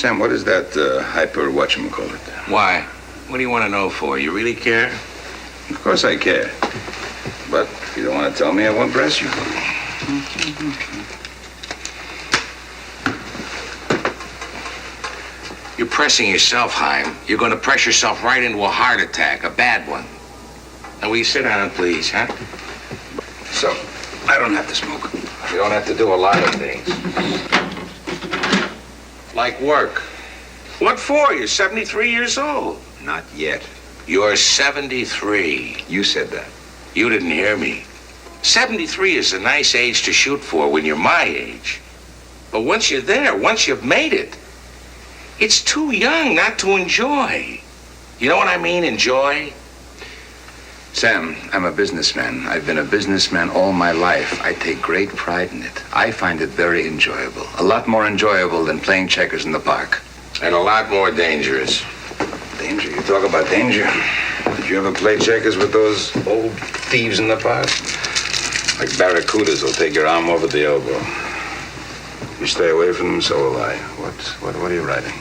Sam, what is that hyper whatchamacallit? Why? What do you want to know for? You really care? Of course I care. But if you don't want to tell me, I won't press you. You're pressing yourself, Heim. You're going to press yourself right into a heart attack, a bad one. Now, will you sit down, please, huh? So, I don't have to smoke. You don't have to do a lot of things. Like work. What for? You're 73 years old. Not yet. You're 73. You said that. You didn't hear me. 73 is a nice age to shoot for when you're my age. But once you're there, once you've made it, it's too young not to enjoy. You know what I mean, enjoy? Sam, I'm a businessman. I've been a businessman all my life. I take great pride in it. I find it very enjoyable. A lot more enjoyable than playing checkers in the park. And a lot more dangerous. Danger? You talk about danger. Did you ever play checkers with those old thieves in the park? Like barracudas will take your arm over the elbow. You stay away from them, so will I. What are you writing?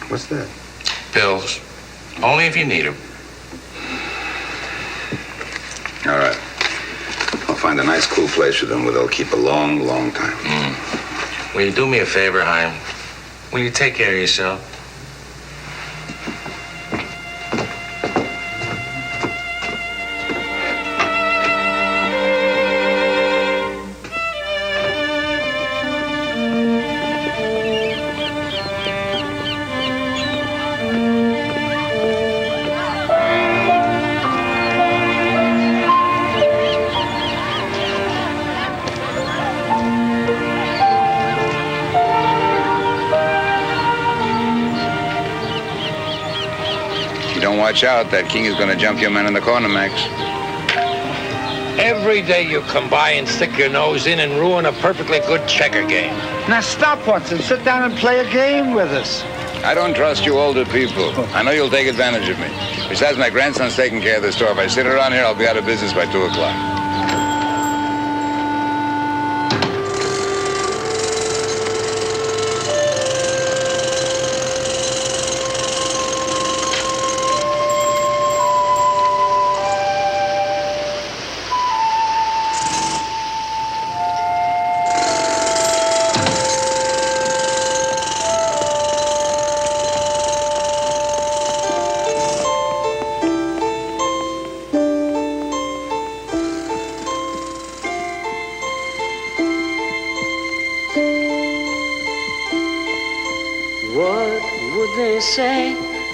What's that? Pills. Only if you need them. All right. I'll find a nice, cool place for them where they'll keep a long, long time. Will you do me a favor, Heim? Will you take care of yourself? Watch out, that king is going to jump your man in the corner, Max. Every day you come by and stick your nose in and ruin a perfectly good checker game. Now stop once and sit down and play a game with us. I don't trust you older people. I know you'll take advantage of me. Besides, my grandson's taking care of the store. If I sit around here, I'll be out of business by 2 o'clock.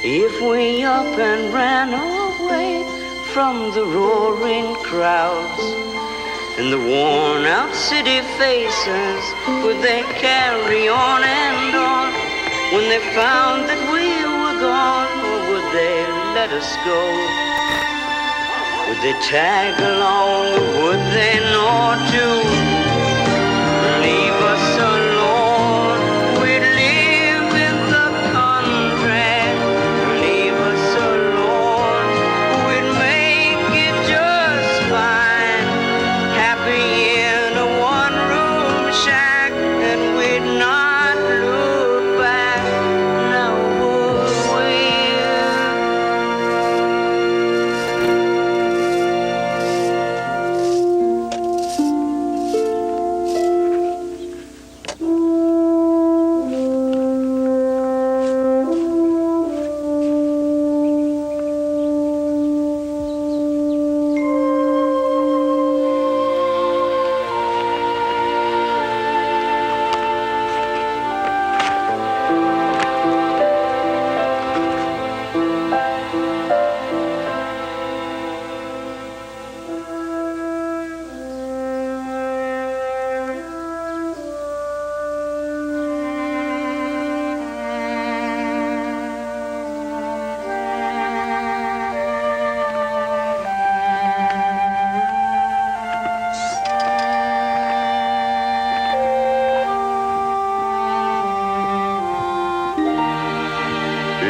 If we up and ran away from the roaring crowds and the worn out city faces, would they carry on and on when they found that we were gone, or would they let us go? Would they tag along, or would they know to leave us alone?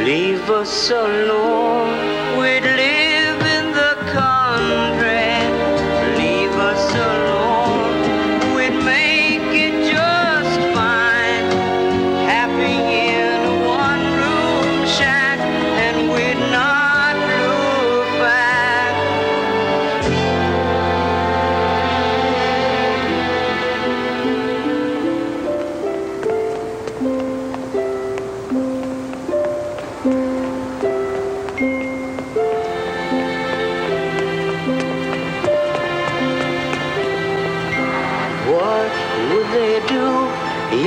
Leave us alone, we'd live in the country. Leave us alone.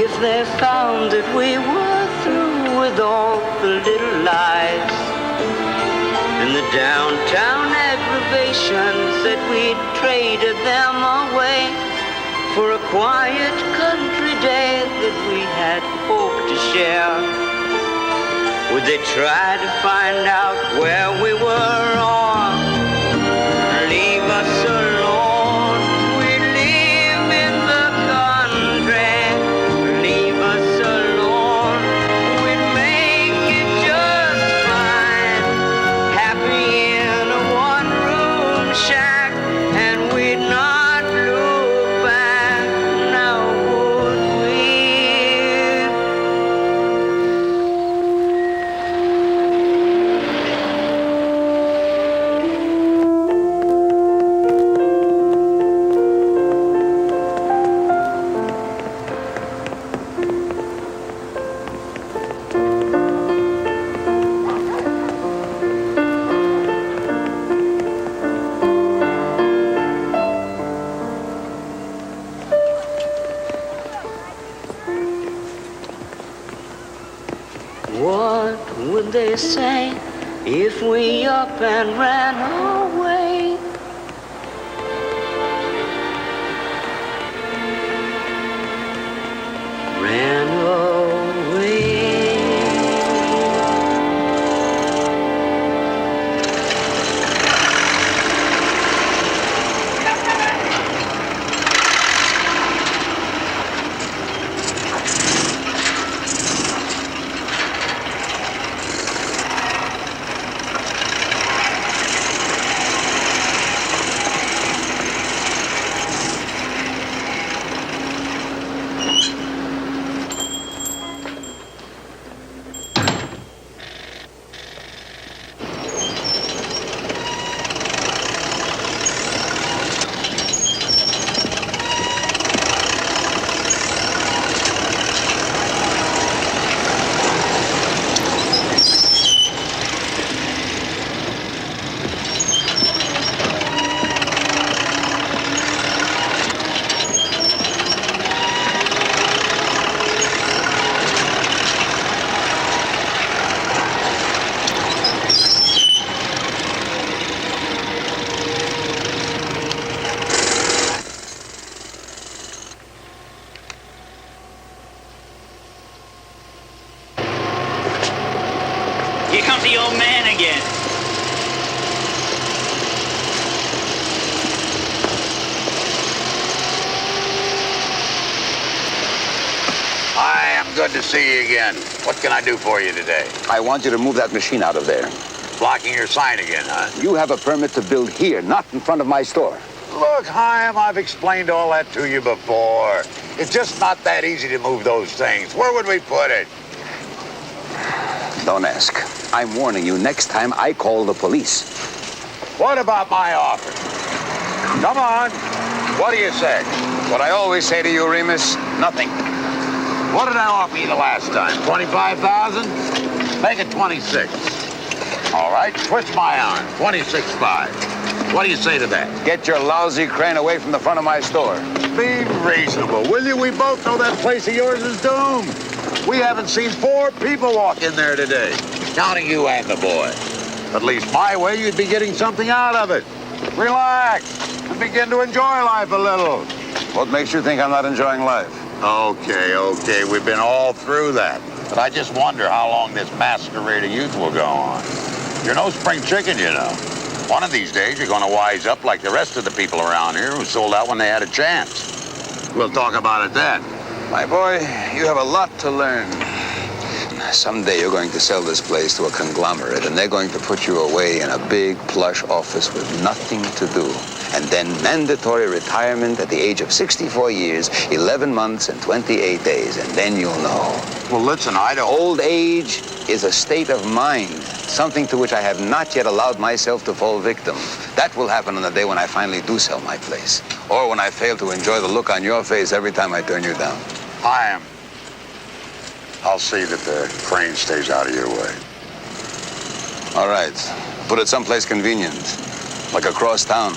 if they found that we were through with all the little lies and the downtown aggravations, that we'd traded them away for a quiet country day that we had hoped to share. Would they try to find out where we were, or leave us alone? We'd live in the country, leave us alone. We'd make it just fine, happy in a one-room shack, and we'd not look back, now would we? What would they say if we up and ran away? Ran away. Here comes the old man again. I am good to see you again. What can I do for you today? I want you to move that machine out of there. Blocking your sign again, huh? You have a permit to build here, not in front of my store. Look, Chaim, I've explained all that to you before. It's just not that easy to move those things. Where would we put it? Don't ask. I'm warning you, next time I call the police. What about my offer? Come on. What do you say? What I always say to you, Remus, nothing. What did I offer you the last time? 25,000? Make it 26. All right, twist my arm. 26.5. What do you say to that? Get your lousy crane away from the front of my store. Be reasonable, will you? We both know that place of yours is doomed. We haven't seen 4 people walk in there today, counting you and the boy. At least my way, you'd be getting something out of it. Relax and begin to enjoy life a little. What makes you think I'm not enjoying life? Okay, we've been all through that. But I just wonder how long this masquerade of youth will go on. You're no spring chicken, you know. One of these days, you're going to wise up like the rest of the people around here who sold out when they had a chance. We'll talk about it then. My boy, you have a lot to learn. Someday you're going to sell this place to a conglomerate, and they're going to put you away in a big, plush office with nothing to do. And then mandatory retirement at the age of 64 years, 11 months, and 28 days, and then you'll know. Well, listen, I don't... Old age is a state of mind, something to which I have not yet allowed myself to fall victim. That will happen on the day when I finally do sell my place, or when I fail to enjoy the look on your face every time I turn you down. I'll see that the crane stays out of your way. All right. Put it someplace convenient, like across town.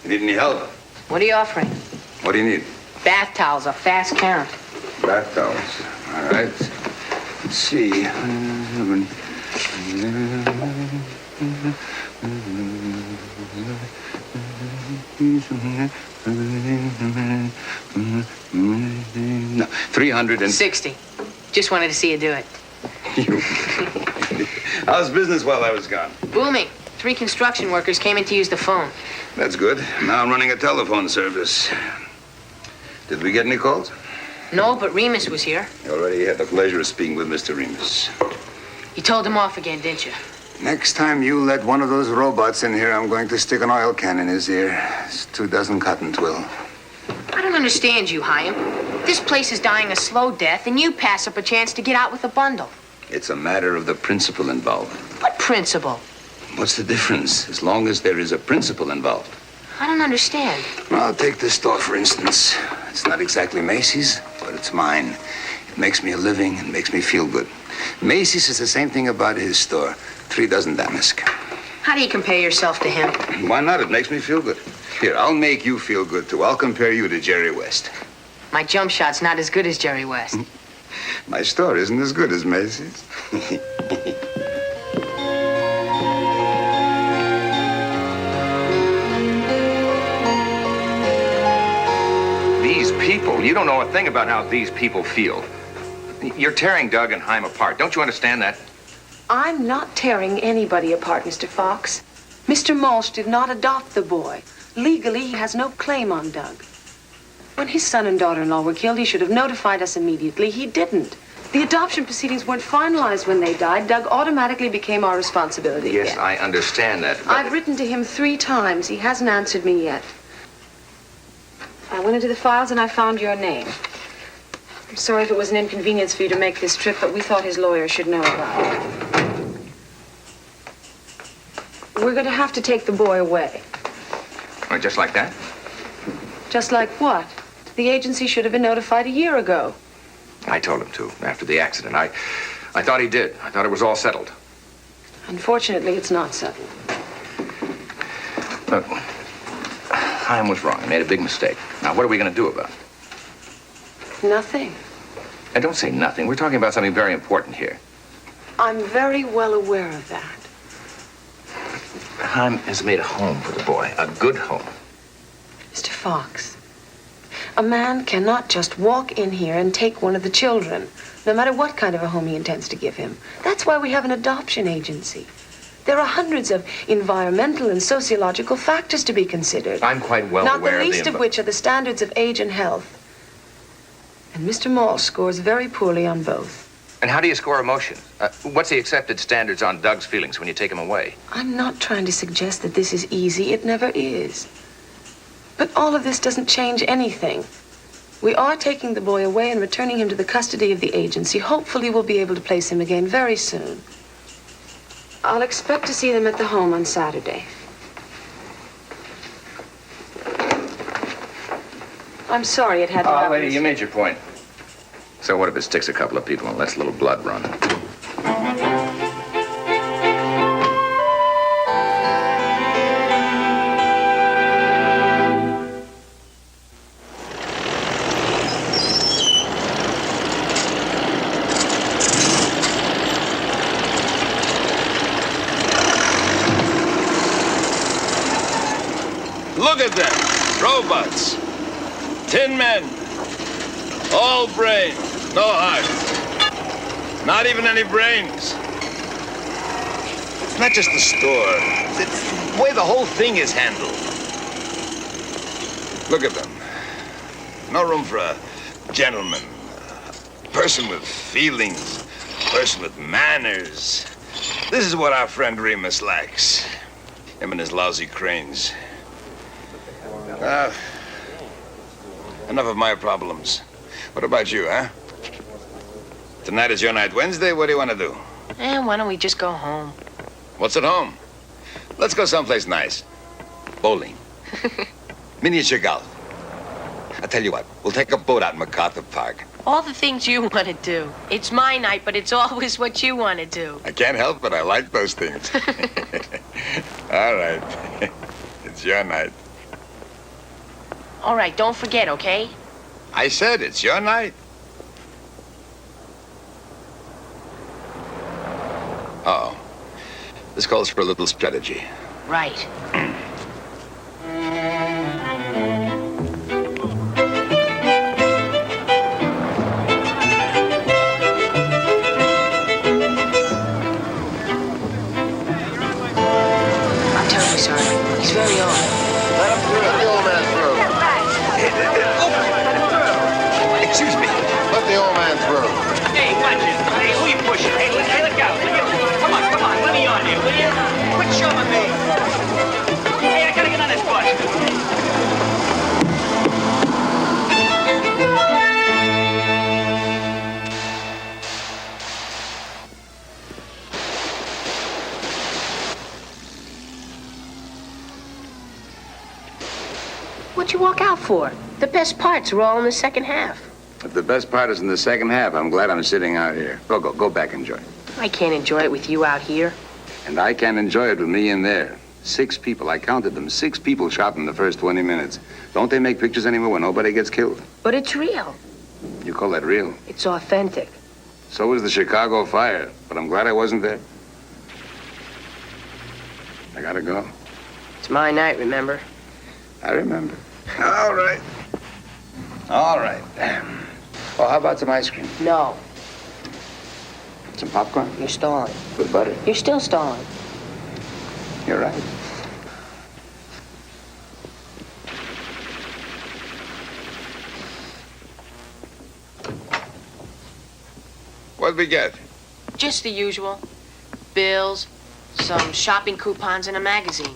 You need any help? What are you offering? What do you need? Bath towels, a fast count. Bath towels. All right. Let's see. 360. Just wanted to see you do it. How's business while I was gone? Booming. 3 construction workers came in to use the phone. That's good. Now I'm running a telephone service. Did we get any calls? No, but Remus was here. You already had the pleasure of speaking with Mr. Remus. You told him off again, didn't you? Next time you let one of those robots in here, I'm going to stick an oil can in his ear. It's 2 cotton twill. I don't understand you, Chaim. This place is dying a slow death, and you pass up a chance to get out with a bundle. It's a matter of the principle involved. What principle? What's the difference, as long as there is a principle involved? I don't understand. Well, take this store, for instance. It's not exactly Macy's, but it's mine. It makes me a living and makes me feel good. Macy's is the same thing about his store. 3 dozen damask. How do you compare yourself to him? Why not? It makes me feel good. Here, I'll make you feel good, too. I'll compare you to Jerry West. My jump shot's not as good as Jerry West. My store isn't as good as Macy's. These people, you don't know a thing about how these people feel. You're tearing Doug and Chaim apart. Don't you understand that? I'm not tearing anybody apart, Mr. Fox. Mr. Malsh did not adopt the boy. Legally, he has no claim on Doug. When his son and daughter-in-law were killed, he should have notified us immediately. He didn't. The adoption proceedings weren't finalized when they died. Doug automatically became our responsibility Yes, again. I understand that. But I've written to him 3 times. He hasn't answered me yet. I went into the files and I found your name. I'm sorry if it was an inconvenience for you to make this trip, but we thought his lawyer should know about it. We're going to have to take the boy away. Oh, just like that? Just like what? The agency should have been notified a year ago. I told him to, after the accident. I thought he did. I thought it was all settled. Unfortunately, it's not settled. Look, Chaim was wrong. He made a big mistake. Now, what are we going to do about it? Nothing. And don't say nothing. We're talking about something very important here. I'm very well aware of that. Chaim has made a home for the boy, a good home. Mr. Fox, a man cannot just walk in here and take one of the children, no matter what kind of a home he intends to give him. That's why we have an adoption agency. There are hundreds of environmental and sociological factors to be considered. I'm quite well Not aware the least of which are the standards of age and health. And Mr. Malsh scores very poorly on both. And how do you score emotion? What's the accepted standards on Doug's feelings when you take him away? I'm not trying to suggest that this is easy. It never is. But all of this doesn't change anything. We are taking the boy away and returning him to the custody of the agency. Hopefully we'll be able to place him again very soon. I'll expect to see them at the home on Saturday. I'm sorry it had to happen. Lady, you made your point. So what if it sticks a couple of people and lets a little blood run? Look at them. Robots. 10 men. All brain. No heart. Not even any brains. It's not just the store. It's the way the whole thing is handled. Look at them. No room for a gentleman. A person with feelings. A person with manners. This is what our friend Remus lacks. Him and his lousy cranes. Enough of my problems. What about you, huh? Tonight is your night. Wednesday, what do you want to do? Why don't we just go home? What's at home? Let's go someplace nice. Bowling. Miniature golf. I'll tell you what, we'll take a boat out in MacArthur Park. All the things you want to do. It's my night, but it's always what you want to do. I can't help it. I like those things. All right. It's your night. All right, don't forget, okay? I said it's your night. Uh-oh. This calls for a little strategy. Right. I'm telling you, Sergeant, he's very old. Let him through. Let the old man through. Excuse me. Let the old man through. Hey, watch it. Hey, who you pushing? Hey, look out. Come on, let me on here, will you? Quit shoving me. Hey, I gotta get on this bus. What'd you walk out for? The best parts are all in the second half. If the best part is in the second half, I'm glad I'm sitting out here. Go back, enjoy. I can't enjoy it with you out here. And I can't enjoy it with me in there. 6 people, I counted them. 6 people shot in the first 20 minutes. Don't they make pictures anymore when nobody gets killed? But it's real. You call that real? It's authentic. So was the Chicago fire, but I'm glad I wasn't there. I gotta go. It's my night, remember? I remember. All right. All right. Oh, how about some ice cream? No. Some popcorn? You're stalling. With butter? You're still stalling. You're right. What'd we get? Just the usual. Bills, some shopping coupons, and a magazine.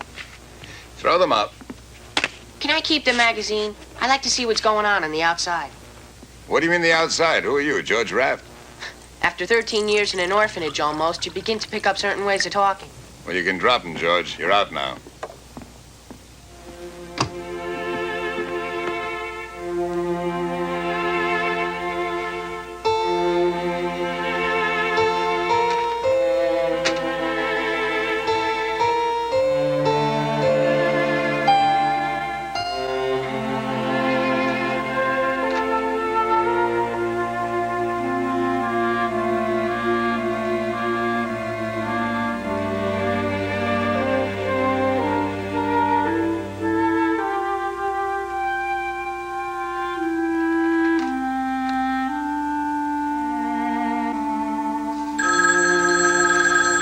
Throw them up. Can I keep the magazine? I like to see what's going on the outside. What do you mean the outside? Who are you, George Raft? After 13 years in an orphanage almost, you begin to pick up certain ways of talking. Well, you can drop them, George. You're out now.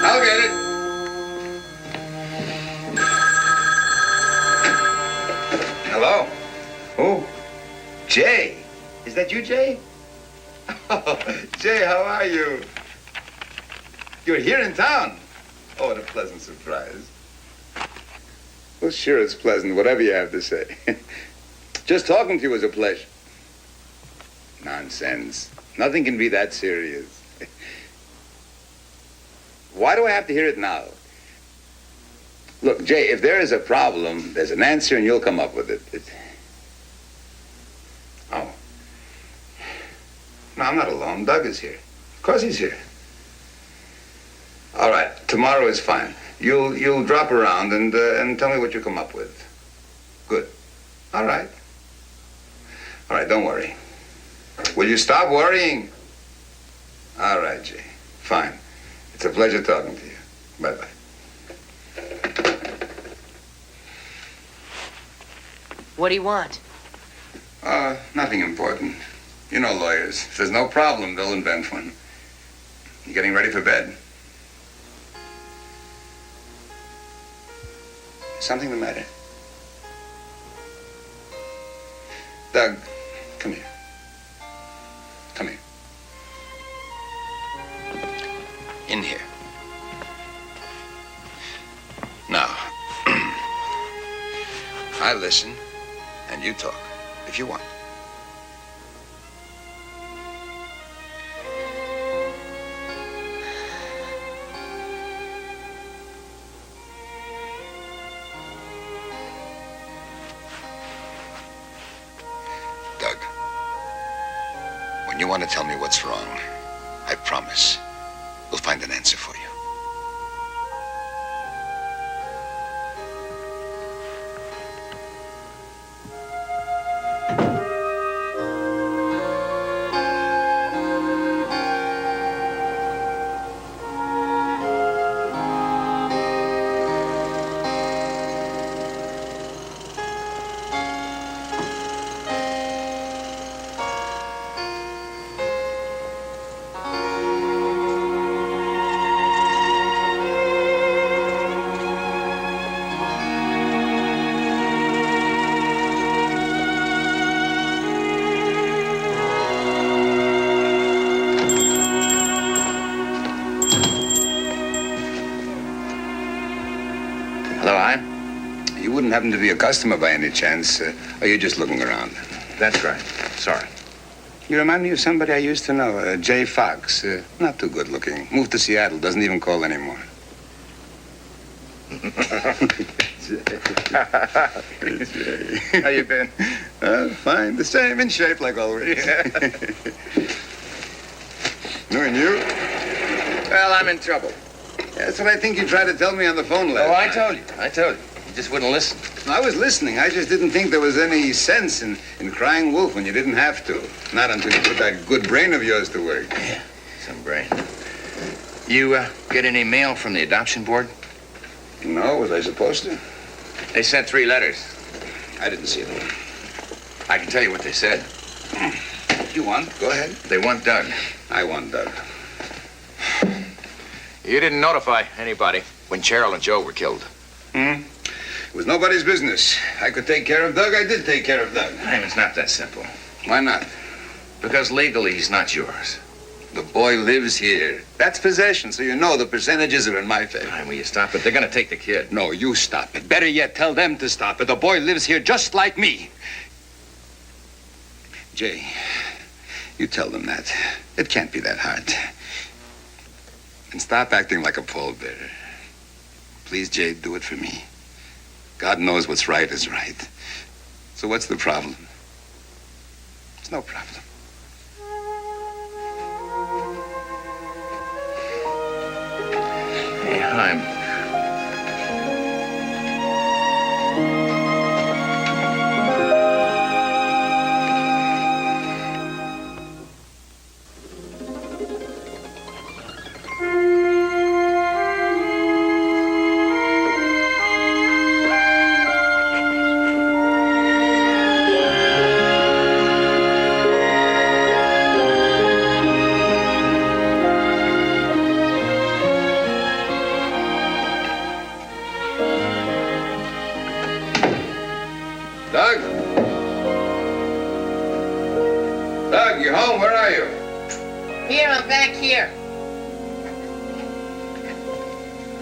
I'll get it. Hello? Who? Jay. Is that you, Jay? Oh, Jay, how are you? You're here in town. Oh, what a pleasant surprise. Well, sure, it's pleasant, whatever you have to say. Just talking to you was a pleasure. Nonsense. Nothing can be that serious. Why do I have to hear it now? Look, Jay, if there is a problem, there's an answer and you'll come up with it. Oh. No, I'm not alone. Doug is here. Of course he's here. All right, tomorrow is fine. You'll drop around and tell me what you come up with. Good. All right. All right, don't worry. Will you stop worrying? All right, Jay. Fine. It's a pleasure talking to you. Bye-bye. What do you want? Nothing important. You know lawyers. If there's no problem, they'll invent one. You getting ready for bed? Something the matter? Doug, come here. Come here. In here. Now, I listen, and you talk, if you want. Doug, when you want to tell me what's wrong, I promise we'll find an answer for you. Hello, Hyam? You wouldn't happen to be a customer by any chance, or you're just looking around? That's right. Sorry. You remind me of somebody I used to know, Jay Fox. Not too good looking. Moved to Seattle, doesn't even call anymore. How you been? Fine, the same, in shape like always. Knowing you? Well, I'm in trouble. That's what I think you tried to tell me on the phone last I night. told you. You just wouldn't listen. I was listening. I just didn't think there was any sense in crying wolf when you didn't have to. Not until you put that good brain of yours to work. Yeah, some brain. You get any mail from the adoption board? No, was I supposed to? They sent 3 letters. I didn't see them. I can tell you what they said. If you want, go ahead. They want Doug. I want Doug. You didn't notify anybody when Cheryl and Joe were killed. It was nobody's business. I could take care of Doug. I did take care of Doug. It's not that simple. Why not? Because legally he's not yours. The boy lives here. That's possession, so you know the percentages are in my favor. Will you stop it? They're going to take the kid. No, you stop it. Better yet, tell them to stop it. The boy lives here just like me. Jay, you tell them that. It can't be that hard. And stop acting like a pallbearer. Please, Jay, do it for me. God knows what's right is right. So what's the problem? It's no problem. Hey, Hyam. Doug? Doug, you home? Where are you? Here, I'm back here.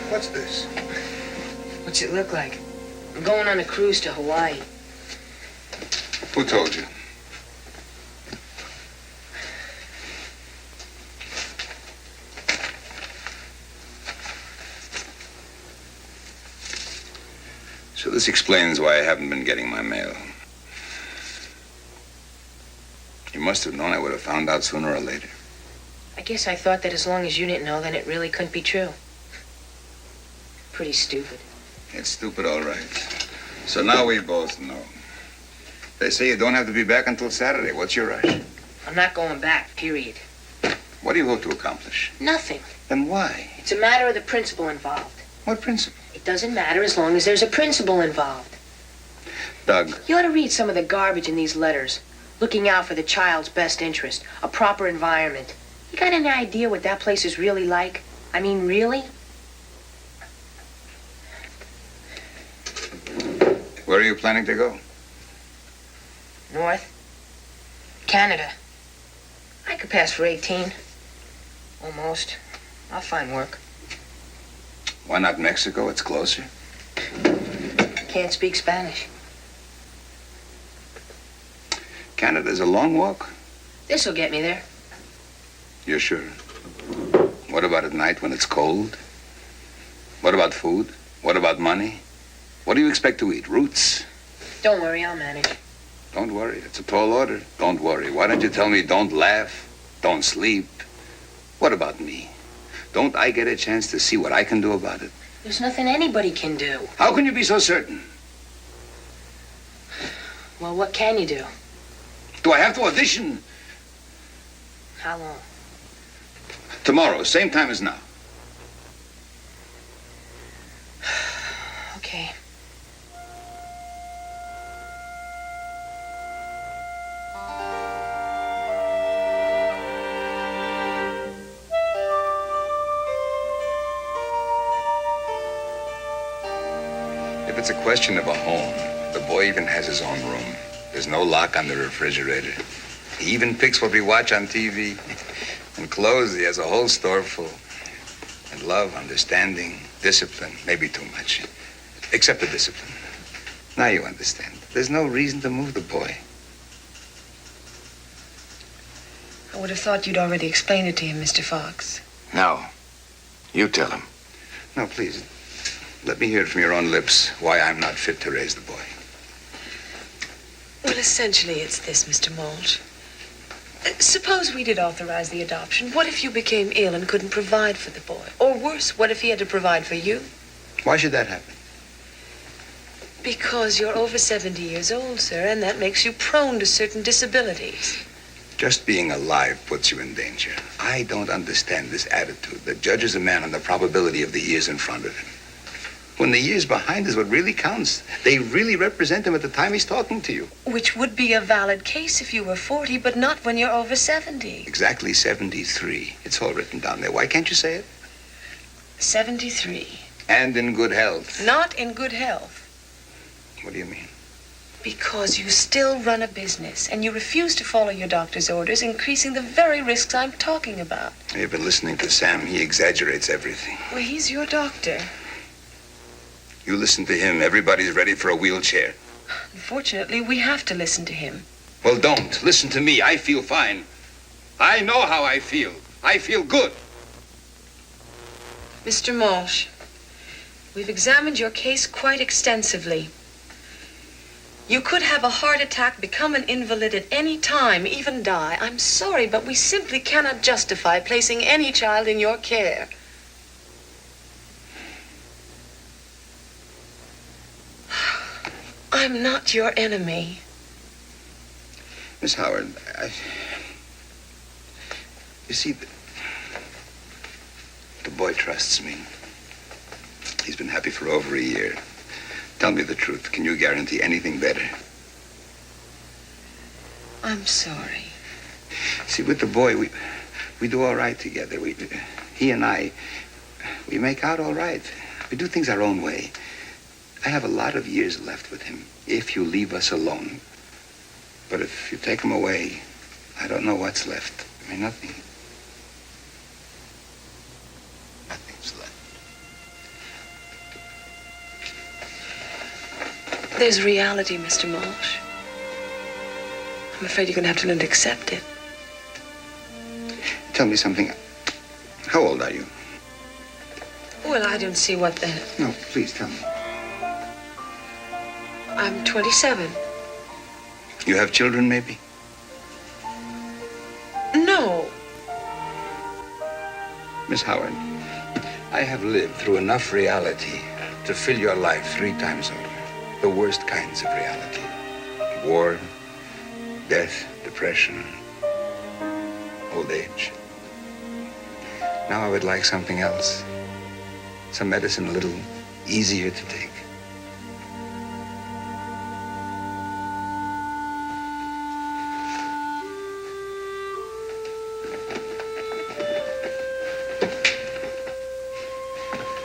What's this? What's it look like? I'm going on a cruise to Hawaii. Who told you? So this explains why I haven't been getting my mail. You must have known I would have found out sooner or later. I guess I thought that as long as you didn't know, then it really couldn't be true. Pretty stupid. It's stupid, all right. So now we both know. They say you don't have to be back until Saturday. What's your rush? I'm not going back, period. What do you hope to accomplish? Nothing. Then why? It's a matter of the principle involved. What principle? It doesn't matter as long as there's a principle involved. Doug. You ought to read some of the garbage in these letters. Looking out for the child's best interest, a proper environment. You got any idea what that place is really like? I mean, really? Where are you planning to go? North. Canada. I could pass for 18. Almost. I'll find work. Why not Mexico? It's closer. Can't speak Spanish. Canada's a long walk. This'll get me there. You're sure? What about at night when it's cold? What about food? What about money? What do you expect to eat? Roots? Don't worry, I'll manage. Don't worry. It's a tall order. Don't worry. Why don't you tell me don't laugh, don't sleep? What about me? Don't I get a chance to see what I can do about it? There's nothing anybody can do. How can you be so certain? Well, what can you do? Do I have to audition? How long? Tomorrow, same time as now. Okay. If it's a question of a home, the boy even has his own room. There's no lock on the refrigerator. He even picks what we watch on TV. And clothes, he has a whole store full. And love, understanding, discipline, maybe too much. Accept the discipline. Now you understand. There's no reason to move the boy. I would have thought you'd already explained it to him, Mr. Fox. No. You tell him. No, please. Let me hear it from your own lips why I'm not fit to raise the boy. Well, essentially, it's this, Mr. Mulch. Suppose we did authorize the adoption. What if you became ill and couldn't provide for the boy? Or worse, what if he had to provide for you? Why should that happen? Because you're over 70 years old, sir, and that makes you prone to certain disabilities. Just being alive puts you in danger. I don't understand this attitude that judges a man on the probability of the years in front of him. When the years behind is what really counts. They really represent him at the time he's talking to you. Which would be a valid case if you were 40, but not when you're over 70. Exactly 73. It's all written down there. Why can't you say it? 73. And in good health. Not in good health. What do you mean? Because you still run a business, and you refuse to follow your doctor's orders, increasing the very risks I'm talking about. You've been listening to Sam. He exaggerates everything. Well, he's your doctor. You listen to him. Everybody's ready for a wheelchair. Unfortunately, we have to listen to him. Well, don't. Listen to me. I feel fine. I know how I feel. I feel good. Mr. Mulch, we've examined your case quite extensively. You could have a heart attack, become an invalid at any time, even die. I'm sorry, but we simply cannot justify placing any child in your care. I'm not your enemy. Miss Howard, you see, the boy trusts me. He's been happy for over a year. Tell me the truth. Can you guarantee anything better? I'm sorry. See, with the boy, we do all right together. He and I, we make out all right. We do things our own way. I have a lot of years left with him, if you leave us alone. But if you take him away, I don't know what's left. I mean, nothing. Nothing's left. There's reality, Mr. Mulch. I'm afraid you're going to have to learn to accept it. Tell me something. How old are you? Well, I don't see what the... No, please tell me. I'm 27. You have children, maybe? No. Miss Howard, I have lived through enough reality to fill your life 3 times over. The worst kinds of reality. War, death, depression, old age. Now I would like something else. Some medicine a little easier to take.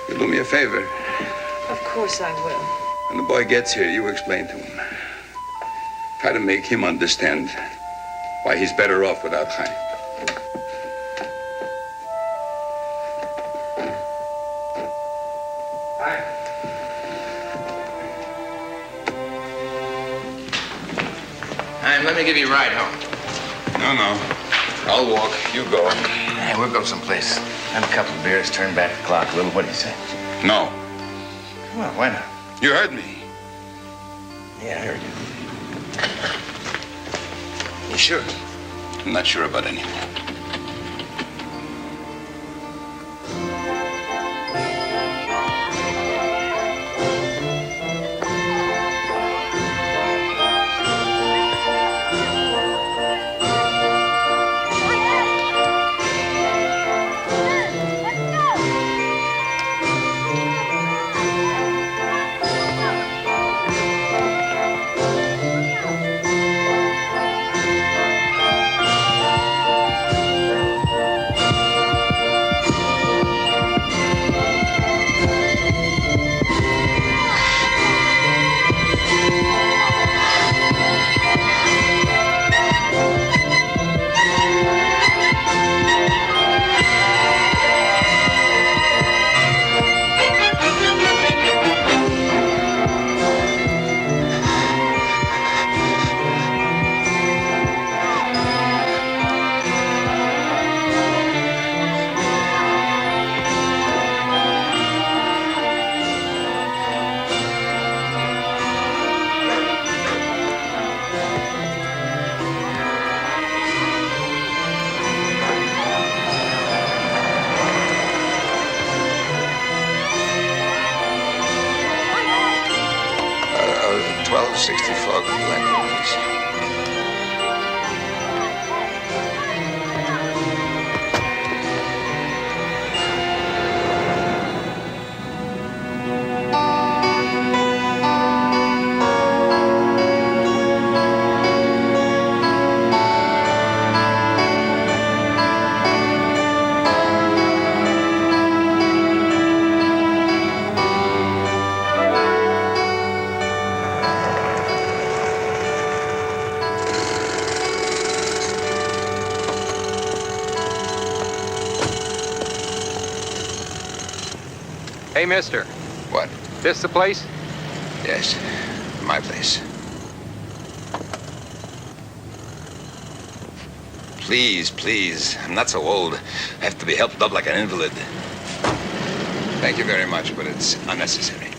You'll do me a favor. Of course I will. When the boy gets here, you explain to him. Try to make him understand why he's better off without Chaim. Chaim, let me give you a ride home. No. I'll walk. You go. Hey, we'll go someplace. Have a couple of beers, turn back the clock a little. What do you say? No. Come on, why not? You heard me. Yeah, I heard you. You sure? I'm not sure about anything. 1264 Blackberries. Hey, mister. What? This the place? Yes, my place. Please, please. I'm not so old. I have to be helped up like an invalid. Thank you very much, but it's unnecessary.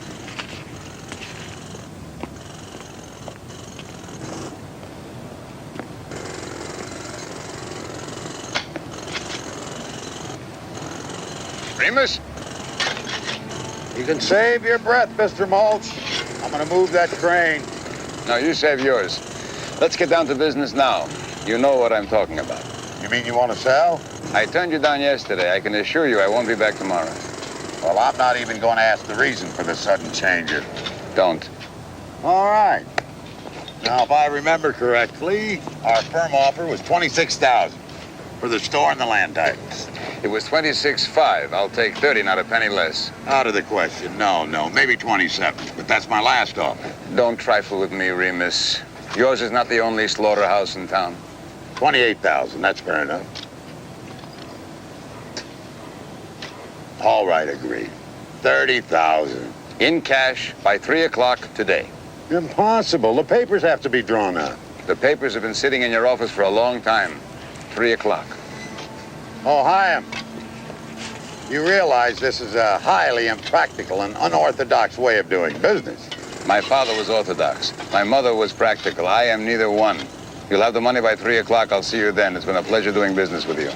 Remus? You can save your breath, Mr. Mulch. I'm gonna move that crane. No, you save yours. Let's get down to business now. You know what I'm talking about. You mean you want to sell? I turned you down yesterday. I can assure you I won't be back tomorrow. Well, I'm not even going to ask the reason for the sudden change. Don't. All right. Now, if I remember correctly, our firm offer was $26,000 for the store and the land titles. It was 26.5. I'll take 30, not a penny less. Out of the question. No, maybe 27, but that's my last offer. Don't trifle with me, Remus. Yours is not the only slaughterhouse in town. 28,000, that's fair enough. All right, agreed. 30,000. In cash by 3 o'clock today. Impossible. The papers have to be drawn up. The papers have been sitting in your office for a long time. 3 o'clock. Oh, Chaim. You realize this is a highly impractical and unorthodox way of doing business. My father was orthodox. My mother was practical. I am neither one. You'll have the money by 3 o'clock. I'll see you then. It's been a pleasure doing business with you.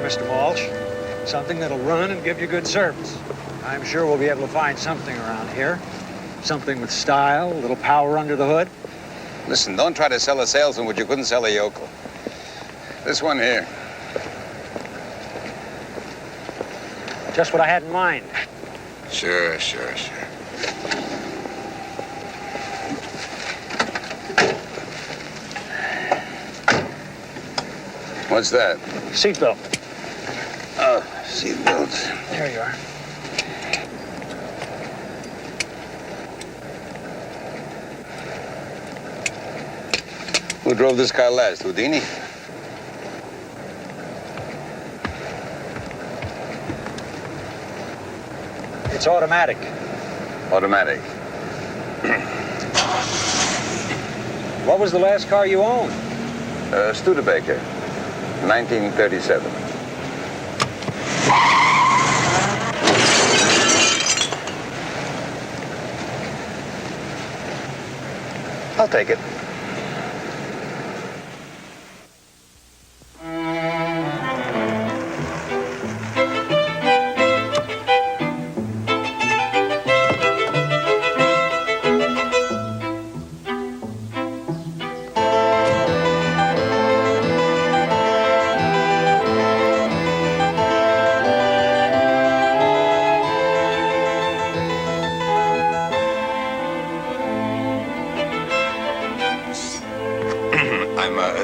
Mr. Mulch. Something that'll run and give you good service. I'm sure we'll be able to find something around here. Something with style, a little power under the hood. Listen, don't try to sell a salesman what you couldn't sell a yokel. This one here. Just what I had in mind. Sure. What's that? Seatbelt. Oh, seatbelts. There you are. Who drove this car last? Houdini? It's automatic. Automatic. What was the last car you owned? Studebaker, 1937. I'll take it.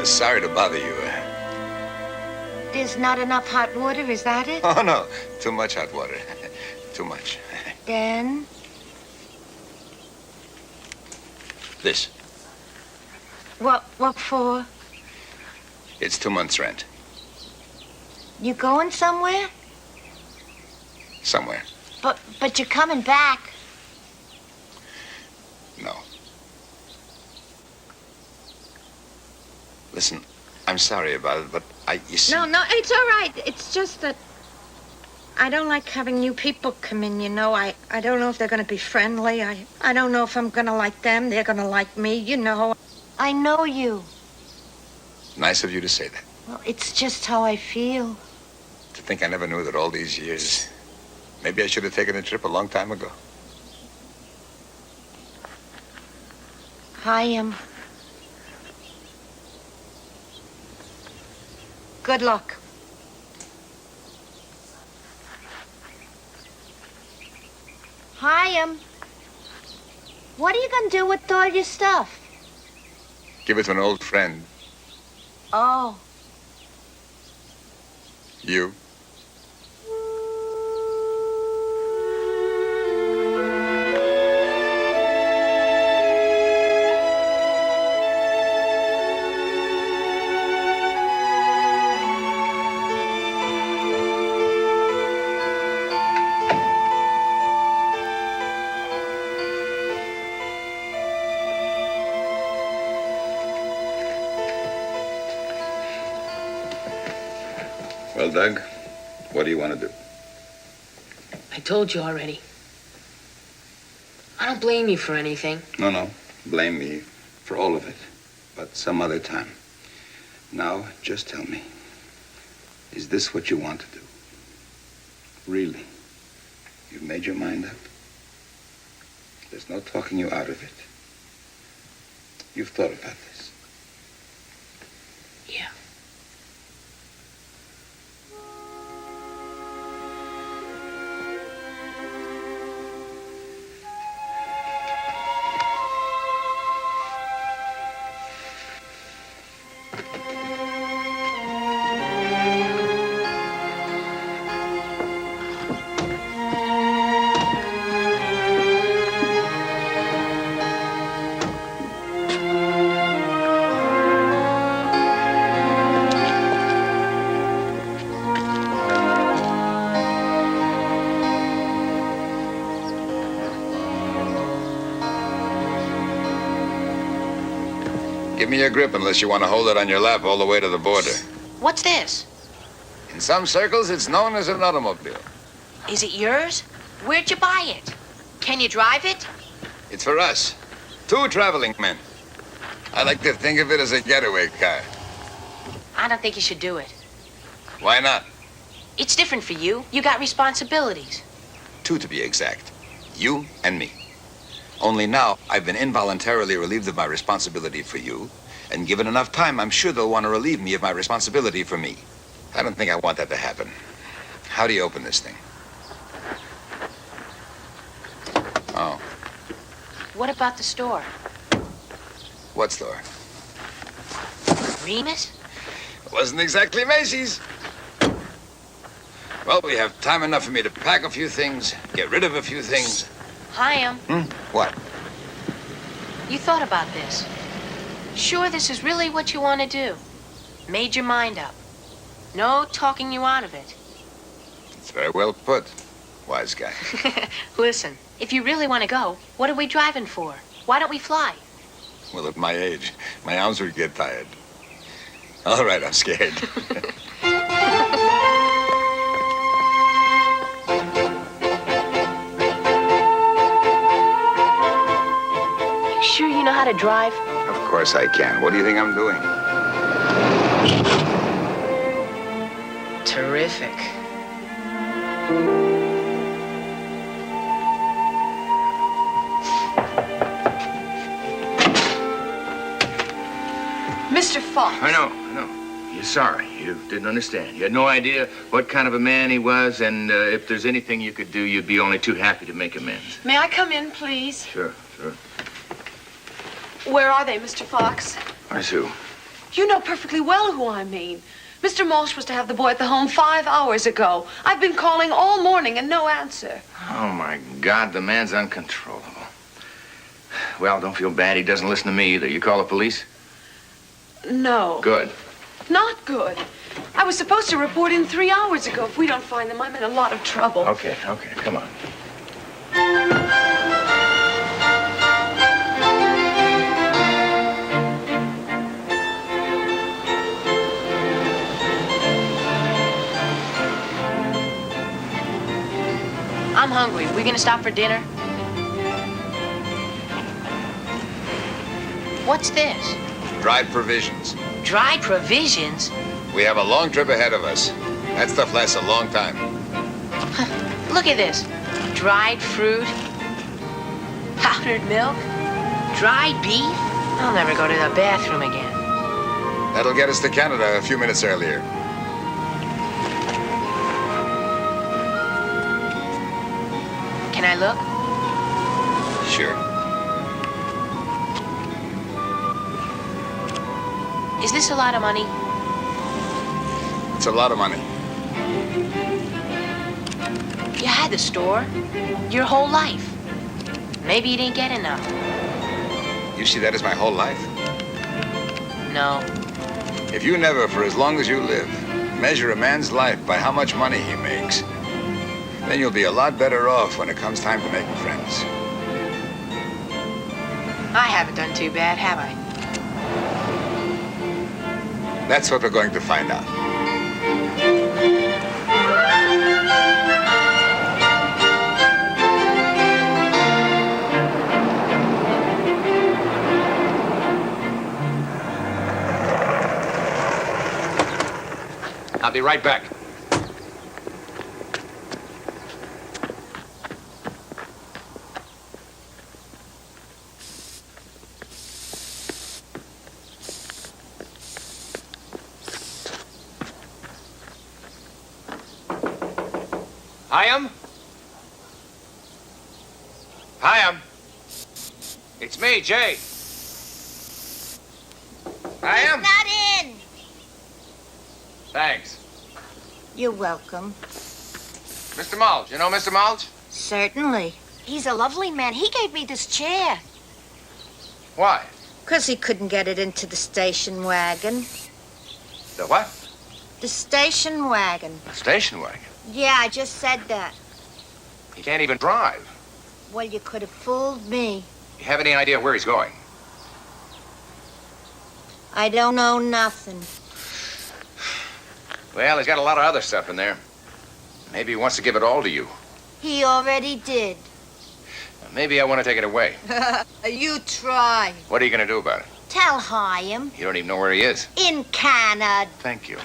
Sorry to bother you. There's not enough hot water, is that it? Oh, no. Too much hot water. Too much. Then? This. What for? It's 2 months' rent. You going somewhere? Somewhere. But you're coming back. No. Listen, I'm sorry about it, but you see... No, it's all right. It's just that I don't like having new people come in, you know. I don't know if they're going to be friendly. I don't know if I'm going to like them. They're going to like me, you know. I know you. Nice of you to say that. Well, it's just how I feel. To think I never knew that all these years. Maybe I should have taken a trip a long time ago. Hi, Good luck. Hi, What are you going to do with all your stuff? Give it to an old friend. Oh. You. Well, Doug, what do you want to do? I told you already. I don't blame you for anything. No. Blame me for all of it. But some other time. Now, just tell me. Is this what you want to do? Really? You've made your mind up? There's no talking you out of it. You've thought about this. Yeah. Give me your grip unless you want to hold it on your lap all the way to the border. What's this? In some circles, it's known as an automobile. Is it yours? Where'd you buy it? Can you drive it? It's for us. 2 traveling men. I like to think of it as a getaway car. I don't think you should do it. Why not? It's different for you. You got responsibilities. 2 to be exact. You and me. Only now, I've been involuntarily relieved of my responsibility for you, and given enough time, I'm sure they'll want to relieve me of my responsibility for me. I don't think I want that to happen. How do you open this thing? Oh. What about the store? What store? Remus? It wasn't exactly Macy's. Well, we have time enough for me to pack a few things, get rid of a few things. Hi, What? You thought about this. Sure this is really what you want to do? Made your mind up. No talking you out of it. It's very well put, wise guy. Listen, if you really want to go, what are we driving for? Why don't we fly? Well, at my age, my arms would get tired. All right, I'm scared. Sure you know how to drive? Of course I can. What do you think I'm doing? Terrific. Mr. Fox. I know. You're sorry. You didn't understand. You had no idea what kind of a man he was, and if there's anything you could do, you'd be only too happy to make amends. May I come in, please? Sure. Where are they, Mr. Fox? Where's who? You know perfectly well who I mean. Mr. Malsh was to have the boy at the home 5 hours ago. I've been calling all morning and no answer. Oh, my God, the man's uncontrollable. Well, don't feel bad. He doesn't listen to me either. You call the police? No. Good. Not good. I was supposed to report in 3 hours ago. If we don't find them, I'm in a lot of trouble. Okay, come on. I'm hungry. We gonna stop for dinner? What's this? Dried provisions. Dried provisions? We have a long trip ahead of us. That stuff lasts a long time. Look at this. Dried fruit, powdered milk, dried beef. I'll never go to the bathroom again. That'll get us to Canada a few minutes earlier. Can I look? Sure. Is this a lot of money? It's a lot of money. You had the store your whole life. Maybe you didn't get enough. You see that as my whole life? No. If you never, for as long as you live, measure a man's life by how much money he makes, then you'll be a lot better off when it comes time to making friends. I haven't done too bad, have I? That's what we're going to find out. I'll be right back. Hyam? Hyam? It's me, Jay. Hyam? Not in. Thanks. You're welcome. Mr. Mulch, you know Mr. Mulch? Certainly. He's a lovely man. He gave me this chair. Why? 'Cause he couldn't get it into the station wagon. The what? The station wagon. A station wagon. Yeah, I just said that. He can't even drive. Well, you could have fooled me. You have any idea where he's going? I don't know nothing. Well, he's got a lot of other stuff in there. Maybe he wants to give it all to you. He already did. Maybe I want to take it away. You try. What are you going to do about it? Tell Hyam. You don't even know where he is. In Canada. Thank you.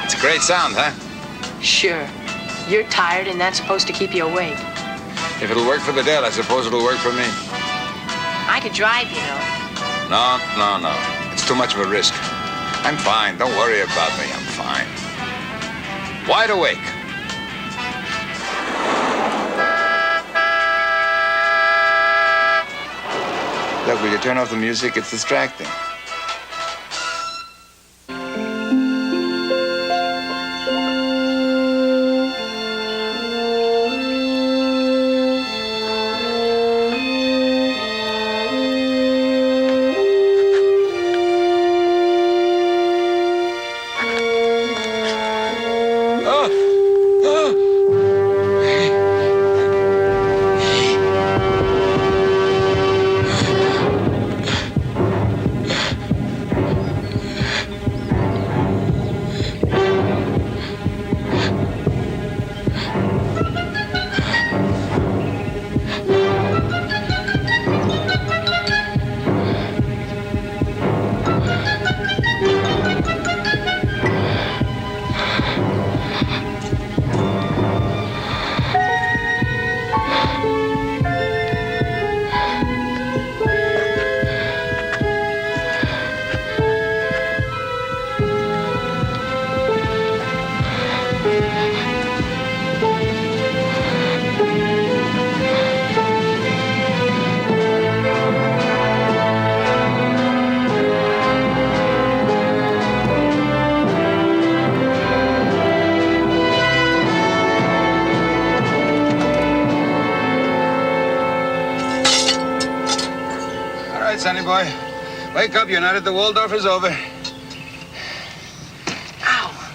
It's a great sound, huh? Sure. You're tired and that's supposed to keep you awake. If it'll work for the dead, I suppose it'll work for me. I could drive, you know. No. It's too much of a risk. I'm fine. Don't worry about me. I'm fine. Wide awake. Look, will you turn off the music? It's distracting. sonny boy. Wake up, your night at the Waldorf is over. Ow.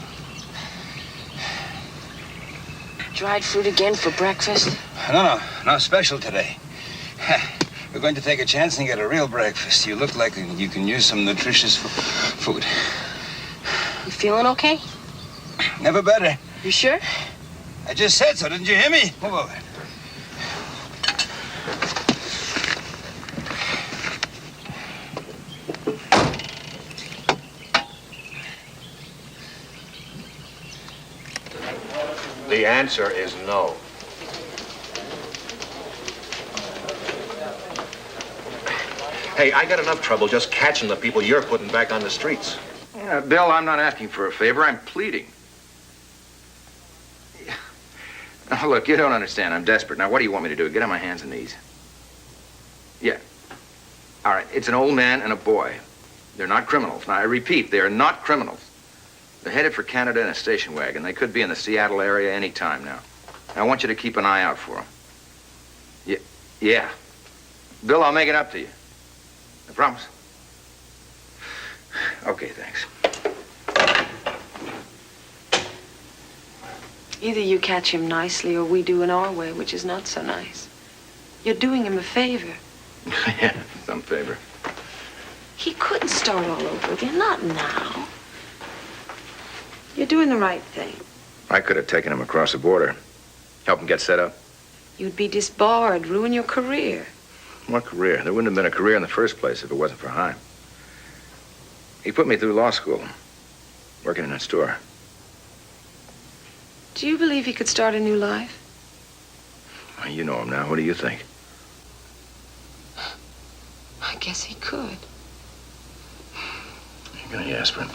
Dried fruit again for breakfast? No special today. We're going to take a chance and get a real breakfast. You look like you can use some nutritious food. You feeling okay? Never better. You sure? I just said so, didn't you hear me? Move over. The answer is no. Hey, I got enough trouble just catching the people you're putting back on the streets. Bill, I'm not asking for a favor. I'm pleading. Now, look, you don't understand. I'm desperate. Now, what do you want me to do? Get on my hands and knees. Yeah. All right. It's an old man and a boy. They're not criminals. Now, I repeat, they're not criminals. They're headed for Canada in a station wagon. They could be in the Seattle area any time now. I want you to keep an eye out for them. Yeah. Bill, I'll make it up to you. I promise. Okay, thanks. Either you catch him nicely or we do in our way, which is not so nice. You're doing him a favor. Yeah, some favor. He couldn't start all over again, not now. You're doing the right thing. I could have taken him across the border, help him get set up. You'd be disbarred, ruin your career. What career? There wouldn't have been a career in the first place if it wasn't for Heim. He put me through law school, working in a store. Do you believe he could start a new life? Well, you know him now. What do you think? I guess he could. You're gonna ask for it?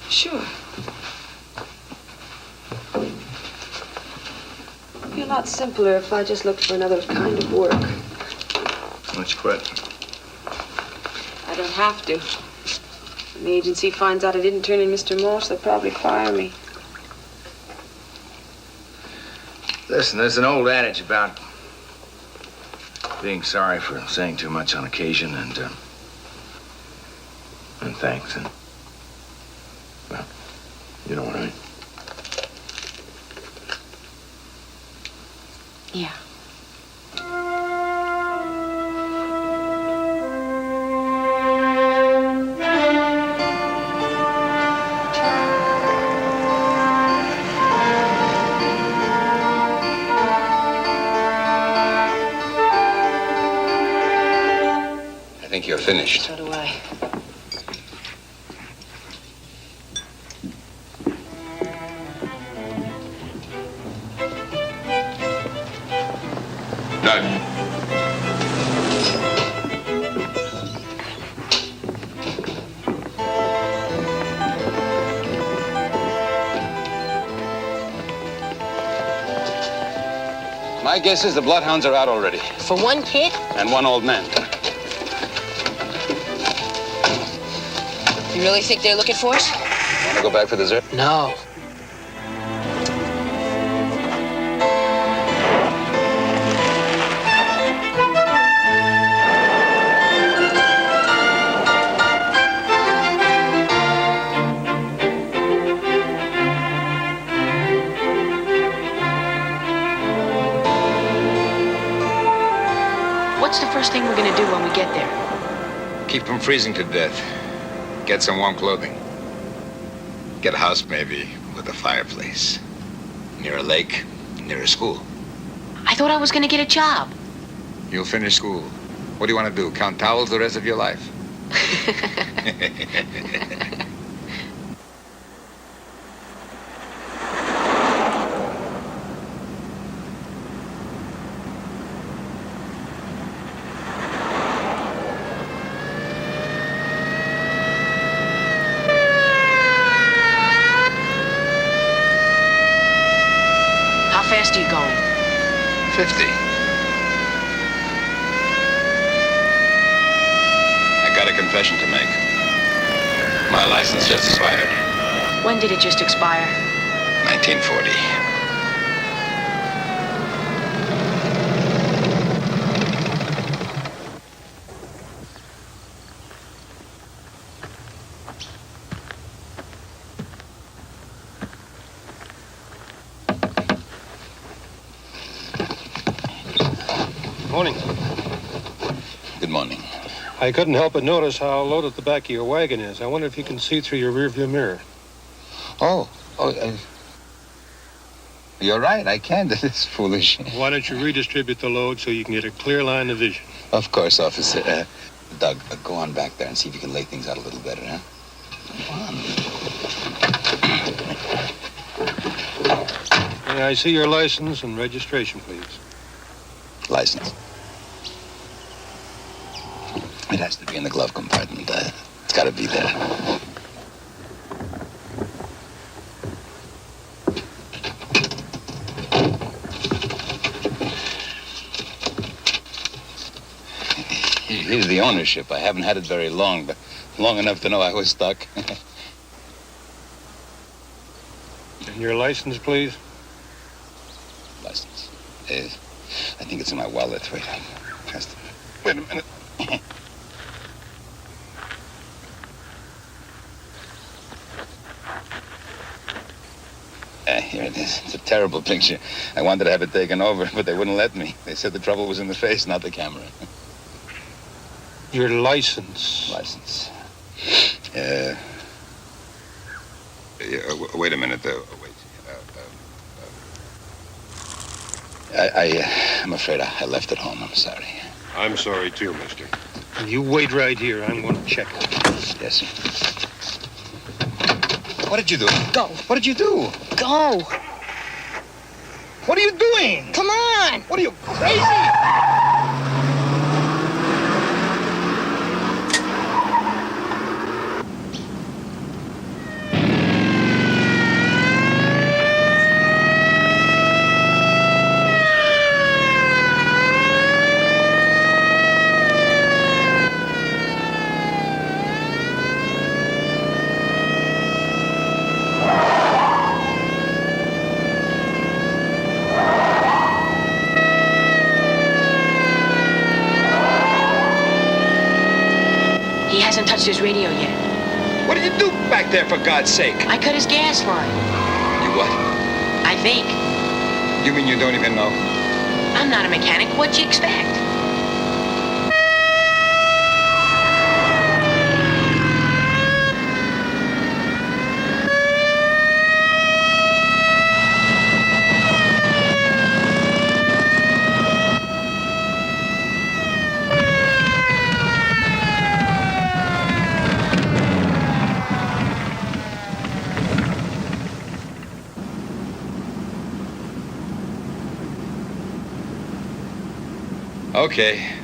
Sure. It'd be a lot simpler if I just looked for another kind of work. Why don't you quit? I don't have to. When the agency finds out I didn't turn in Mr. Morse, they'll probably fire me. Listen, there's an old adage about being sorry for saying too much on occasion and thanks and, well, you know what I mean. Yeah. I think you're finished. So do I. Doug. My guess is the bloodhounds are out already. For one kid? And one old man. You really think they're looking for us? Want to go back for dessert? No. What's the first thing we're gonna do when we get there? Keep from freezing to death. Get some warm clothing. Get a house, maybe, with a fireplace. Near a lake, near a school. I thought I was gonna get a job. You'll finish school. What do you want to do? Count towels the rest of your life? How fast are you going? 50. I got a confession to make. My license just expired. When did it just expire? 1940. Morning. Good morning. I couldn't help but notice how loaded the back of your wagon is. I wonder if you can see through your rearview mirror. You're right, I can. That is foolish. Why don't you redistribute the load so you can get a clear line of vision? Of course, officer. Doug, go on back there and see if you can lay things out a little better, huh? Come on. May I see your license and registration, please? License. It has to be in the glove compartment. It's got to be there. Here's the ownership. I haven't had it very long, but long enough to know I was stuck. And your license, please? License. I think it's in my wallet. Wait a minute. Here it is. It's a terrible picture. I wanted to have it taken over, but they wouldn't let me. They said the trouble was in the face, not the camera. Your license. License. Wait a minute, though. I'm afraid I left it home. I'm sorry. I'm sorry, too, mister. You wait right here. I'm going to check it. Yes, sir. What did you do? Go. What did you do? Go. What are you doing? Come on. What are you, crazy? Touched his radio yet. What did you do back there, for God's sake? I cut his gas line. You what? I think. You mean you don't even know? I'm not a mechanic. What'd you expect?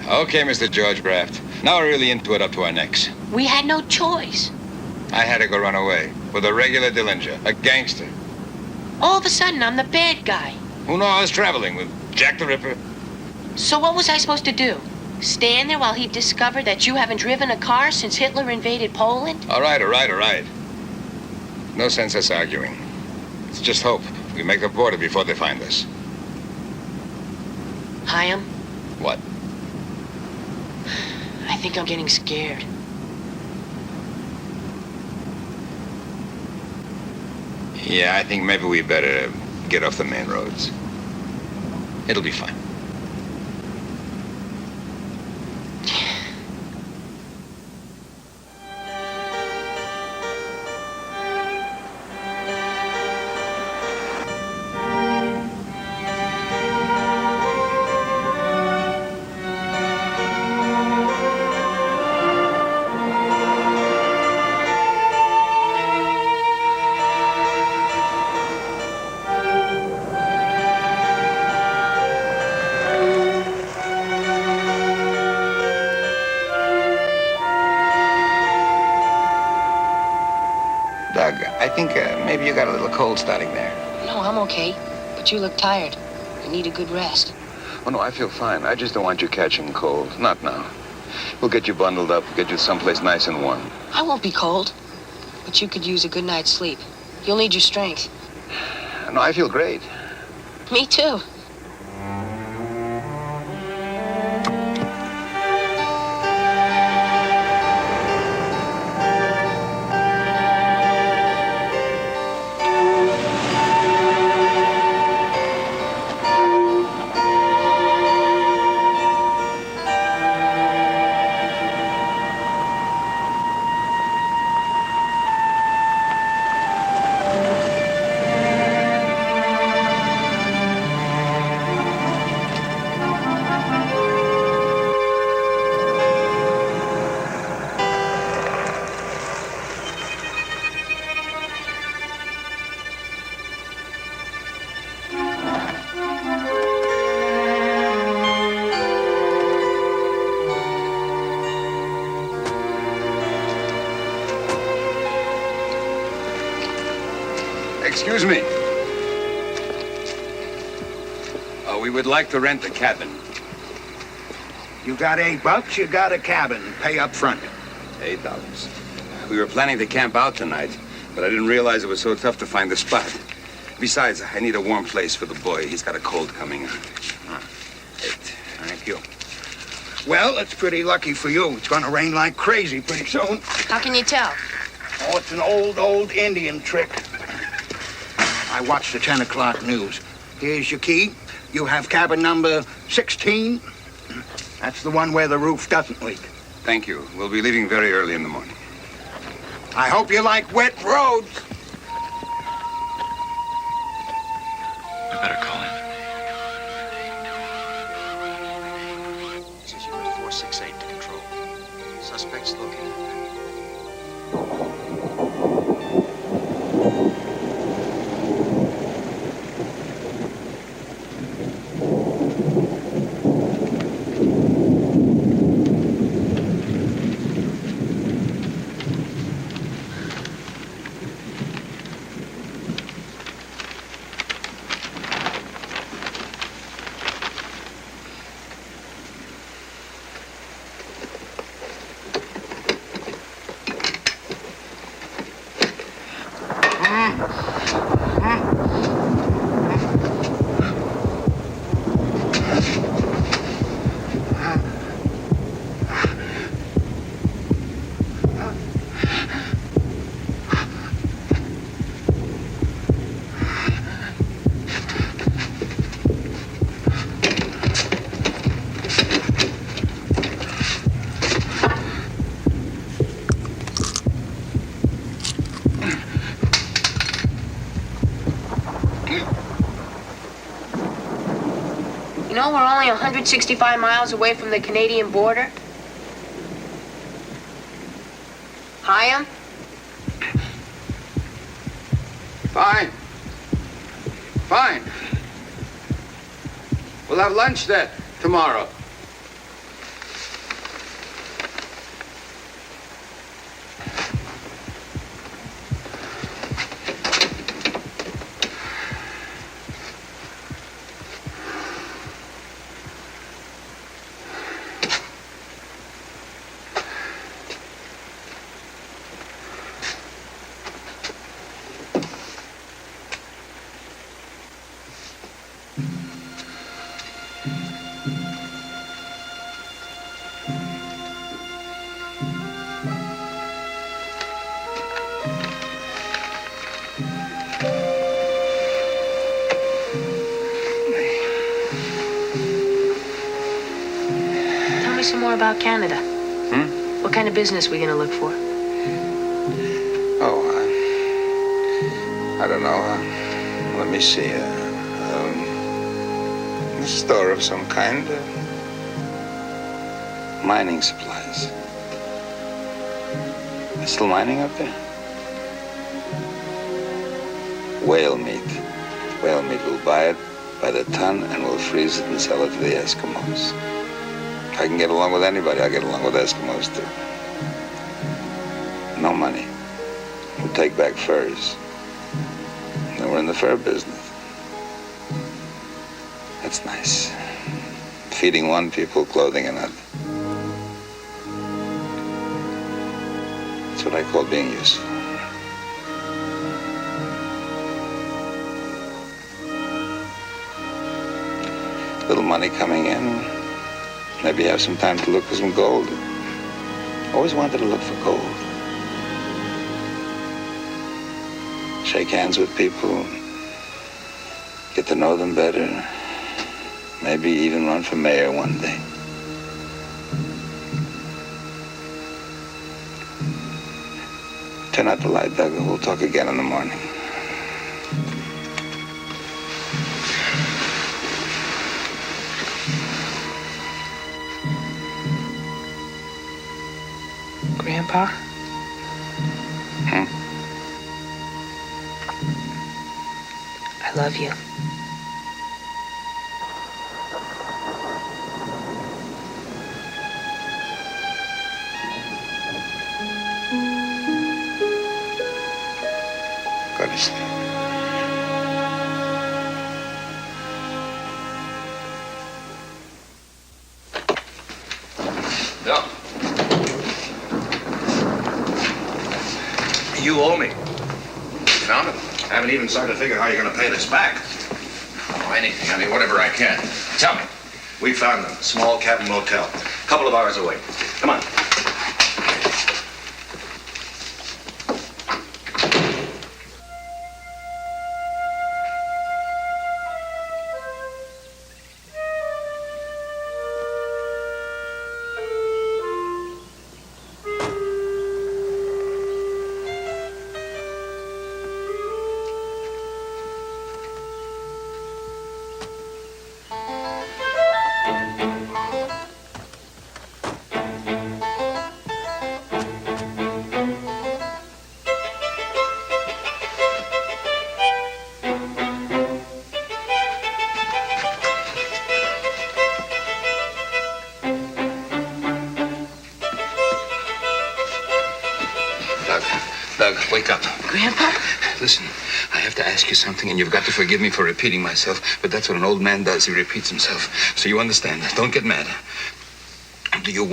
Okay, Mr. George Braft. Now we're really into it up to our necks. We had no choice. I had to go run away with a regular Dillinger, a gangster. All of a sudden, I'm the bad guy. Who knew I was traveling with Jack the Ripper? So what was I supposed to do? Stand there while he discovered that you haven't driven a car since Hitler invaded Poland? All right. No sense us arguing. Let's just hope we make the border before they find us. Hyam? What? I think I'm getting scared. Yeah, I think maybe we better get off the main roads. It'll be fine. I think maybe you got a little cold starting there. No, I'm okay. But you look tired. You need a good rest. Oh, no, I feel fine. I just don't want you catching cold. Not now. We'll get you bundled up, get you someplace nice and warm. I won't be cold. But you could use a good night's sleep. You'll need your strength. No, I feel great. Me too. Excuse me. We would like to rent a cabin. You got $8, you got a cabin. Pay up front. $8. We were planning to camp out tonight, but I didn't realize it was so tough to find a spot. Besides, I need a warm place for the boy. He's got a cold coming on. 8. Thank you. Well, it's pretty lucky for you. It's going to rain like crazy pretty soon. How can you tell? Oh, it's an old Indian trick. I watched the 10 o'clock news. Here's your key. You have cabin number 16. That's the one where the roof doesn't leak. Thank you. We'll be leaving very early in the morning. I hope you like wet roads. I better call him. This is unit 468 to control. Suspects located. You know, we're only 165 miles away from the Canadian border. Higham? Fine. Fine. We'll have lunch then, tomorrow. Some more about Canada. What kind of business are we gonna look for? I don't know. Let me see. A store of some kind. Mining supplies. They're still mining up there? Whale meat. Whale meat. We'll buy it by the ton and we'll freeze it and sell it to the Eskimos. If I can get along with anybody, I'll get along with Eskimos, too. No money. We'll take back furs. And then we're in the fur business. That's nice. Feeding one people, clothing another. That's what I call being useful. Little money coming in. Maybe have some time to look for some gold. Always wanted to look for gold. Shake hands with people. Get to know them better. Maybe even run for mayor one day. Turn out the light, Doug, and we'll talk again in the morning. Grandpa? I love you. Go to sleep. No. You owe me. Found it. Haven't even started to figure how you're going to pay this back. Oh, anything. I mean, whatever I can. Tell me. We found them. Small cabin motel. A couple of hours away. Come on. Doug, wake up. Grandpa? Listen, I have to ask you something, and you've got to forgive me for repeating myself, but that's what an old man does. He repeats himself. So you understand. Don't get mad. Do you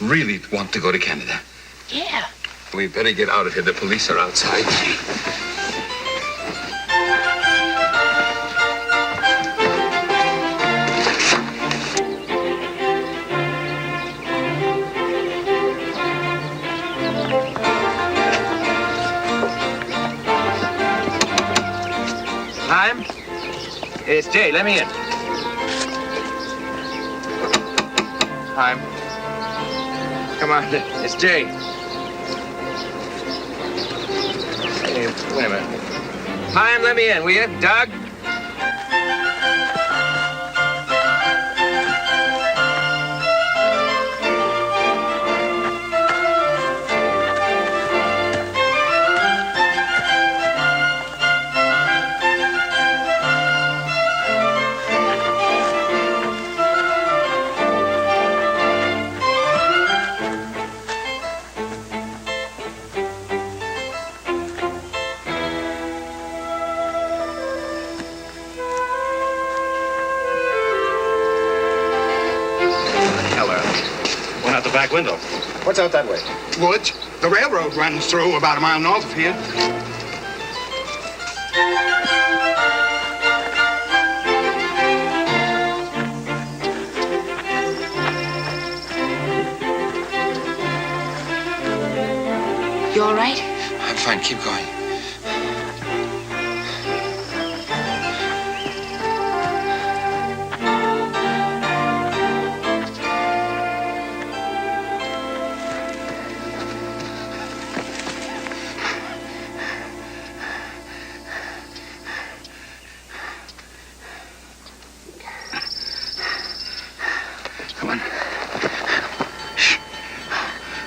really want to go to Canada? Yeah. We better get out of here. The police are outside. Time? It's Jay. Let me in. Time. Come on. It's Jay. Hey, wait a minute. Time, let me in, will you? Doug? Back window. What's out that way? Woods. The railroad runs through about a mile north of here. You all right? I'm fine. Keep going.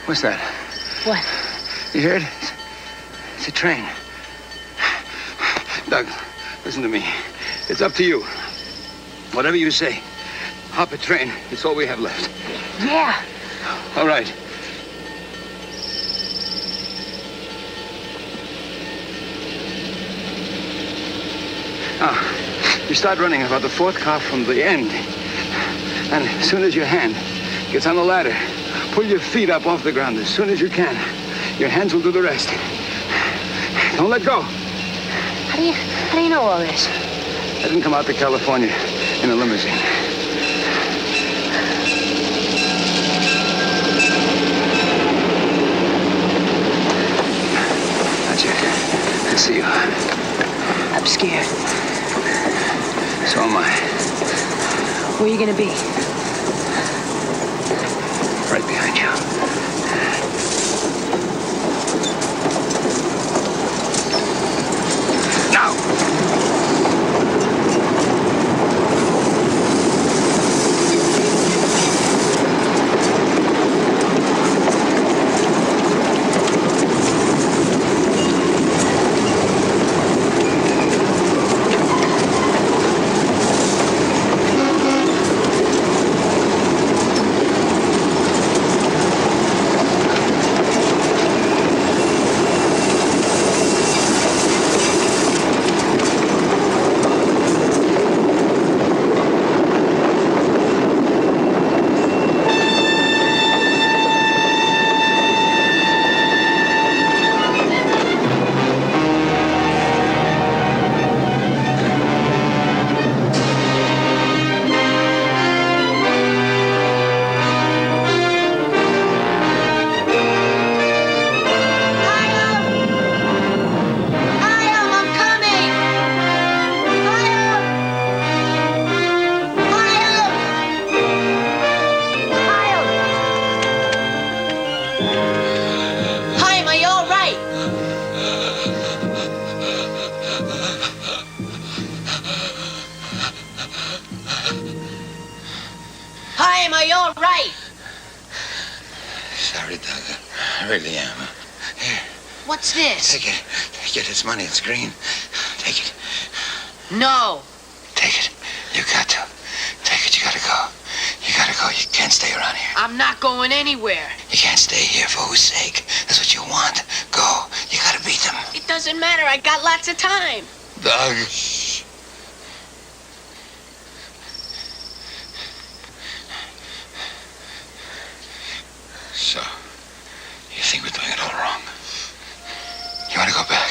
What's that? What? You hear it? It's a train. Doug, listen to me. It's up to you. Whatever you say. Hop a train. It's all we have left. Yeah. All right. Now, you start running about the fourth car from the end. And as soon as your hand gets on the ladder, pull your feet up off the ground as soon as you can. Your hands will do the rest. Don't let go. How do you know all this? I didn't come out to California in a limousine. That's it. I see you. I'm scared. So am I. Where are you gonna be? Right behind you. Now! are you all right? Sorry, Doug. I really am. Here, What's this? take it. Take it. It's money. It's green. Take it. No. Take it. You got to. Take it. You gotta go. You gotta go. You can't stay around here. I'm not going anywhere. You can't stay here. For whose sake? That's what you want. Go. You gotta beat them. It doesn't matter. I got lots of time. Doug. So, you think we're doing it all wrong? You want to go back?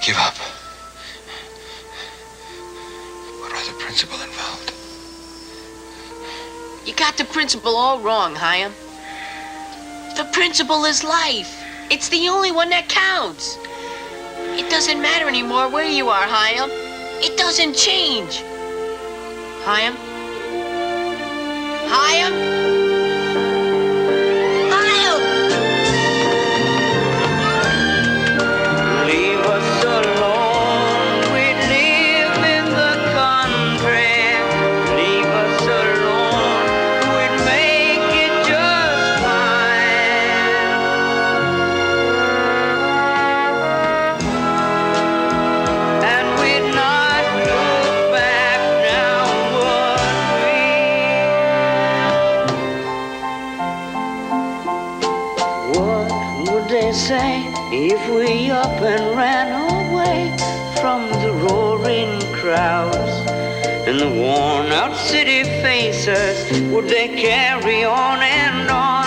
Give up? What was the principle involved? You got the principle all wrong, Hyam. The principle is life. It's the only one that counts. It doesn't matter anymore where you are, Hyam. It doesn't change. Hyam? Hyam? Leave us alone, we live in the country. Leave us alone, we'd make it just fine. And we'd not look back now, would we? What would they say if we up and ran away from the roaring crowds and the worn-out city faces? Would they carry on and on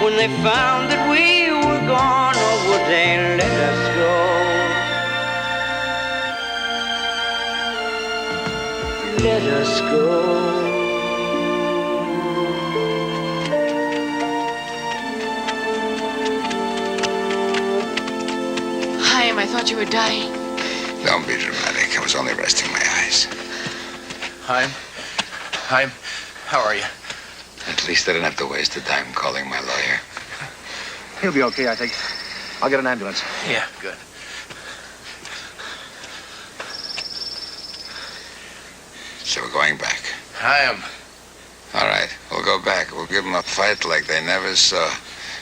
when they found that we were gone, or would they let us go? Let us go. Hyam, I thought you were dying. Don't be dramatic. I was only resting my eyes. Hyam? Hyam, how are you? At least I didn't have to waste the time calling my lawyer. He'll be okay, I think. I'll get an ambulance. Yeah, good. So we're going back. Hyam. All right, we'll go back. We'll give them a fight like they never saw.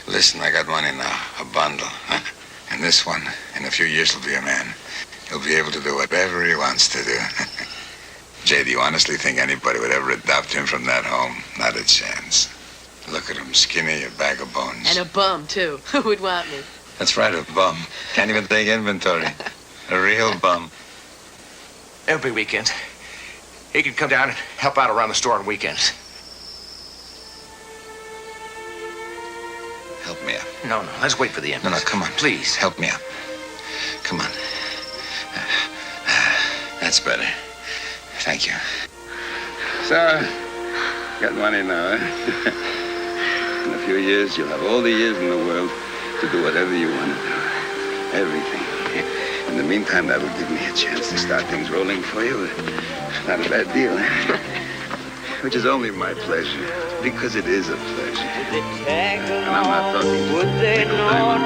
Listen, I got money now. A bundle. And this one, in a few years, will be a man. He'll be able to do whatever he wants to do. Jay, do you honestly think anybody would ever adopt him from that home? Not a chance. Look at him, skinny, a bag of bones. And a bum, too. Who would want me? That's right, a bum. Can't even take inventory. A real bum. Every weekend. He can come down and help out around the store on weekends. Help me up. No, let's wait for the ambulance. No, come on. Please. Help me up. Come on. That's better. Thank you. So, got money now, eh? In a few years, you'll have all the years in the world to do whatever you want to do. Everything. In the meantime, that will give me a chance to start things rolling for you. Not a bad deal, eh? Which is only my pleasure, because it is a pleasure. And I'm not talking Would they not?